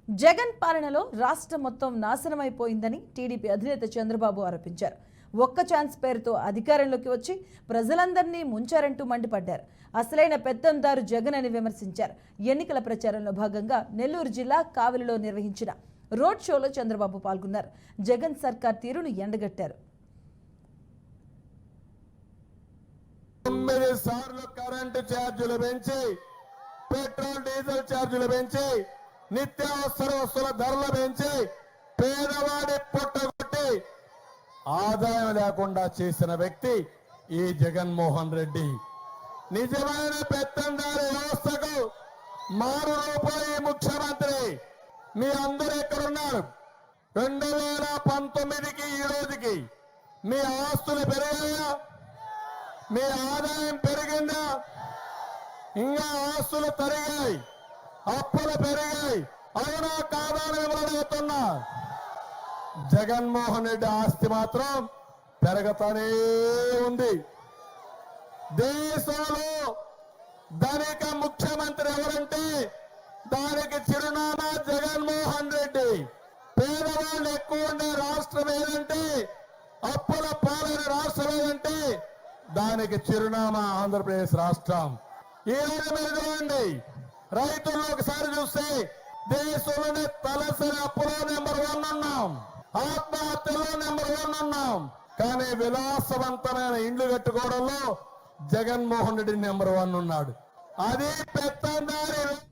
జగన్ పాలనలో రాష్ట్రం మొత్తం నాశనమైపోయిందని టీడీపీ అధినేత చంద్రబాబు ఆరోపించారు. ఒక్క ఛాన్స్ పేరుతో అధికారంలోకి వచ్చి ప్రజలందరినీ ముంచారంటూ మండిపడ్డారు. అసలైన పెత్తందారు జగన్ అని విమర్శించారు. ఎన్నికల ప్రచారంలో భాగంగా నెల్లూరు జిల్లా కావలిలో నిర్వహించిన రోడ్ షోలో చంద్రబాబు పాల్గొన్నారు. జగన్ సర్కార్ తీరును ఎండగట్టారు. 9 సార్లు కరెంటు ఛార్జీలు పెంచి, పెట్రోల్ డీజిల్ ఛార్జీలు పెంచి, నిత్యావసర వస్తువుల ధరలు పెంచి పేదవాడి పొట్టగొట్టి ఆదాయం లేకుండా చేసిన వ్యక్తి ఈ జగన్మోహన్ రెడ్డి. నిజమైన పెత్తందారి వ్యవస్థకు మారు రూపాయి ముఖ్యమంత్రి. మీ అందరూ ఎక్కడున్నారు? 2019కి ఈ రోజుకి మీ ఆస్తులు పెరిగాయా? మీ ఆదాయం పెరిగిందా? ఇంకా ఆస్తులు తరిగాయి, అప్పులు పెరిగాయి. అవునా కాదా అని మిమ్మల్ని అడుగుతున్నా. జగన్మోహన్ రెడ్డి ఆస్తి మాత్రం పెరగతానే ఉంది. దేశంలో ధనిక ముఖ్యమంత్రి ఎవరంటే దానికి చిరునామా జగన్మోహన్ రెడ్డి. పేదవాళ్ళు ఎక్కువ ఉండే రాష్ట్రం ఏదంటే, అప్పుల పాలైన రాష్ట్రం ఏదంటే దానికి చిరునామా ఆంధ్రప్రదేశ్ రాష్ట్రం. ఈ రోజు మీరు చూడండి, రైతుల్లో ఒకసారి చూస్తే దేశంలోనే తలసరి అప్పులో నెంబర్ 1 ఉన్నాం, ఆత్మహత్యలో నెంబర్ 1 ఉన్నాం. కానీ విలాసవంతమైన ఇండ్లు కట్టుకోవడంలో జగన్మోహన్ రెడ్డి నెంబర్ 1 ఉన్నాడు. అది పెత్తందారి